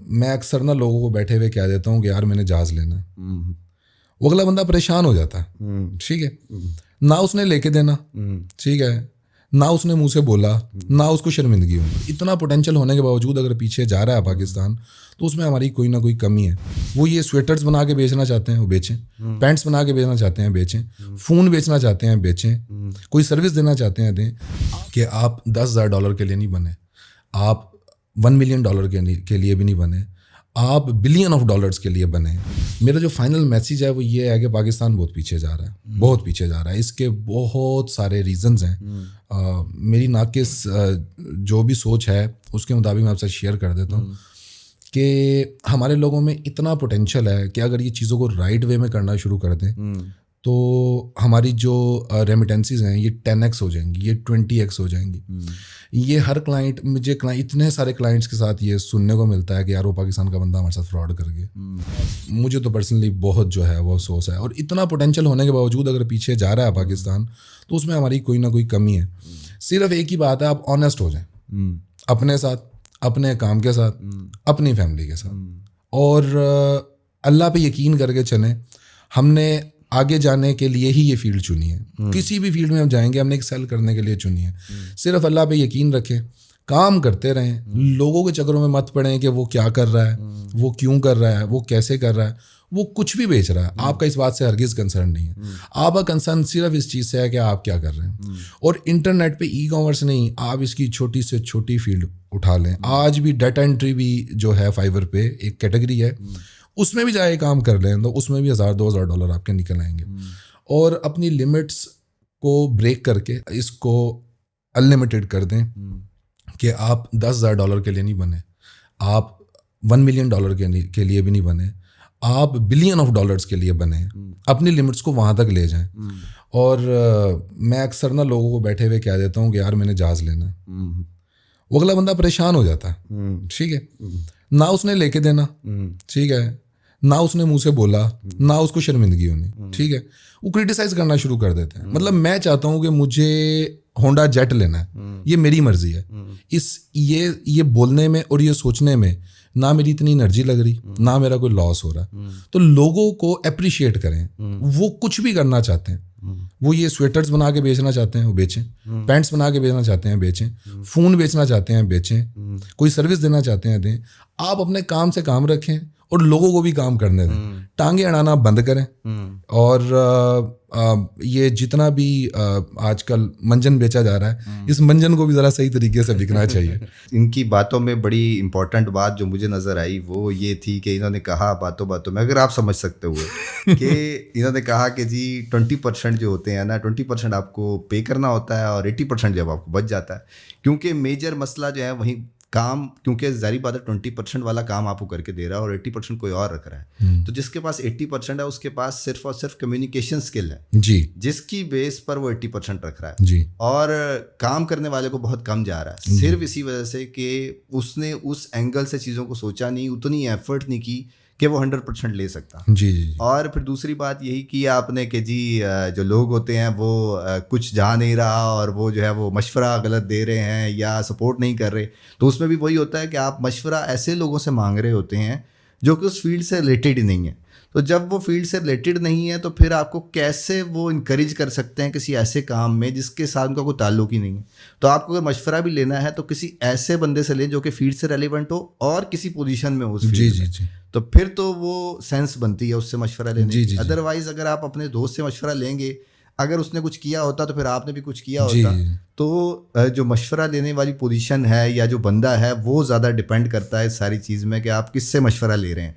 मैं अक्सर ना लोगों को बैठे हुए कह देता हूँ कि यार मैंने जहाज़ लेना है। वो अगला बंदा परेशान हो जाता है, ठीक है, ना उसने लेके देना, ठीक है, ना उसने मुंह से बोला, ना उसको शर्मिंदगी होगी। इतना पोटेंशियल होने के बावजूद अगर पीछे जा रहा है पाकिस्तान, तो उसमें हमारी कोई ना कोई कमी है। वो ये स्वेटर्स बना के बेचना चाहते हैं, वो बेचें। पैंट्स बना के बेचना चाहते हैं, बेचें। फ़ोन बेचना चाहते हैं, बेचें। कोई सर्विस देना चाहते हैं, दें। कि आप $10,000 के लिए नहीं बने, आप $1 मिलियन के लिए भी नहीं बने, आप $1 बिलियन के लिए बने। मेरा जो फाइनल मैसेज है वो ये है कि पाकिस्तान बहुत पीछे जा रहा है, बहुत पीछे जा रहा है। इसके बहुत सारे रीजंस हैं। मेरी नाकिस जो भी सोच है उसके मुताबिक मैं आपसे शेयर कर देता हूँ कि हमारे लोगों में इतना पोटेंशियल है कि अगर ये चीज़ों को राइट वे में करना शुरू कर दें तो हमारी जो रेमिटेंसीज हैं ये 10x हो जाएंगी, ये 20x हो जाएंगी। ये हर क्लाइंट, मुझे इतने सारे क्लाइंट्स के साथ ये सुनने को मिलता है कि यार वो पाकिस्तान का बंदा हमारे साथ फ्रॉड कर गया। मुझे तो पर्सनली बहुत जो है वो अफसोस है। और इतना पोटेंशियल होने के बावजूद अगर पीछे जा रहा है पाकिस्तान, तो उसमें हमारी कोई ना कोई कमी है। सिर्फ एक ही बात है, आप ऑनेस्ट हो जाएं अपने साथ, अपने काम के साथ, अपनी फैमिली के साथ, और अल्लाह पे यकीन करके चलें। हमने आगे जाने के लिए ही ये फील्ड चुनी है। किसी भी फील्ड में हम जाएंगे, हमने एक्सेल करने के लिए चुनी है। सिर्फ अल्लाह पे यकीन रखें, काम करते रहें, लोगों के चक्करों में मत पड़ें कि वो क्या कर रहा है, वो क्यों कर रहा है, वो कैसे कर रहा है, वो कुछ भी बेच रहा है। आपका इस बात से हरगिज़ कंसर्न नहीं है। आपका कंसर्न सिर्फ इस चीज़ से है कि आप क्या कर रहे हैं। और इंटरनेट पे ई कॉमर्स नहीं, आप इसकी छोटी से छोटी फील्ड उठा लें। आज भी डाटा एंट्री भी जो है फाइवर पे एक कैटेगरी है, उसमें भी जाके काम कर लें तो उसमें भी $1,000-2,000 आपके निकल आएंगे। और अपनी लिमिट्स को ब्रेक करके इसको अनलिमिटेड कर दें कि आप $10,000 के लिए नहीं बने, आप $1 मिलियन के लिए भी नहीं बने, आप $1 बिलियन के लिए बने। अपनी लिमिट्स को वहाँ तक ले जाएं। और मैं अक्सर ना लोगों को बैठे हुए कह देता हूँ कि यार मैंने जहाज़ लेना है। वो अगला बंदा परेशान हो जाता है, ठीक है, ना उसने लेके देना, ठीक है, ना उसने मुंह से बोला, ना उसको शर्मिंदगी होनी, ठीक है, वो क्रिटिसाइज करना शुरू कर देते हैं। मतलब मैं चाहता हूँ कि मुझे होंडा जेट लेना है, ये मेरी मर्जी है। ये बोलने में और ये सोचने में ना मेरी इतनी एनर्जी लग रही, ना मेरा कोई लॉस हो रहा। तो लोगों को अप्रिशिएट करें। वो कुछ भी करना चाहते हैं, वो ये स्वेटर्स बना के बेचना चाहते हैं, वो बेचें। पैंट्स बना के बेचना चाहते हैं, बेचें। फ़ोन बेचना चाहते हैं, बेचें। कोई सर्विस देना चाहते हैं, दें। आप अपने काम से काम रखें और लोगों को भी काम करने दें। टांगे अड़ाना बंद करें। और ये जितना भी आजकल मंजन बेचा जा रहा है, इस मंजन को भी ज़रा सही तरीके से बिकना चाहिए। इनकी बातों में बड़ी इंपॉर्टेंट बात जो मुझे नज़र आई वो ये थी कि इन्होंने कहा बातों बातों में, अगर आप समझ सकते हुए कि इन्होंने कहा कि जी 20% जो होते हैं ना, 20% आपको पे करना होता है और 80% जब आपको बच जाता है। क्योंकि मेजर मसला जो है वहीं काम, क्योंकि जारी बात है 20% वाला काम आपको करके दे रहा है और 80% कोई और रख रहा है। तो जिसके पास 80% है उसके पास सिर्फ और सिर्फ कम्युनिकेशन स्किल है जी, जिसकी बेस पर वो 80% रख रहा है जी। और काम करने वाले को बहुत कम जा रहा है, सिर्फ इसी वजह से कि उसने उस एंगल से चीज़ों को सोचा नहीं, उतनी एफर्ट नहीं की कि वो 100% ले सकता। जी, जी। और फिर दूसरी बात यही की आपने कि जी जो लोग होते हैं वो कुछ जा नहीं रहा और वो जो है वो मशवरा गलत दे रहे हैं या सपोर्ट नहीं कर रहे। तो उसमें भी वही होता है कि आप मशवरा ऐसे लोगों से मांग रहे होते हैं जो कि उस फील्ड से रिलेटेड ही नहीं है। तो जब वो फील्ड से रिलेटेड नहीं है तो फिर आपको कैसे वो इनकरेज कर सकते हैं किसी ऐसे काम में जिसके साथ उनका कोई ताल्लुक ही नहीं है। तो आपको अगर मशवरा भी लेना है तो किसी ऐसे बंदे से लें जो कि फील्ड से रेलिवेंट हो और किसी पोजीशन में हो उस फील्ड में। जी। तो फिर तो वो सेंस बनती है उससे मशवरा लेने की। अदरवाइज अगर आप अपने दोस्त से मशवरा लेंगे, अगर उसने कुछ किया होता तो फिर आपने भी कुछ किया होता। तो जो मशवरा लेने वाली पोजीशन है या जो बंदा है वो ज़्यादा डिपेंड करता है इस सारी चीज़ में कि आप किससे मशवरा ले रहे हैं।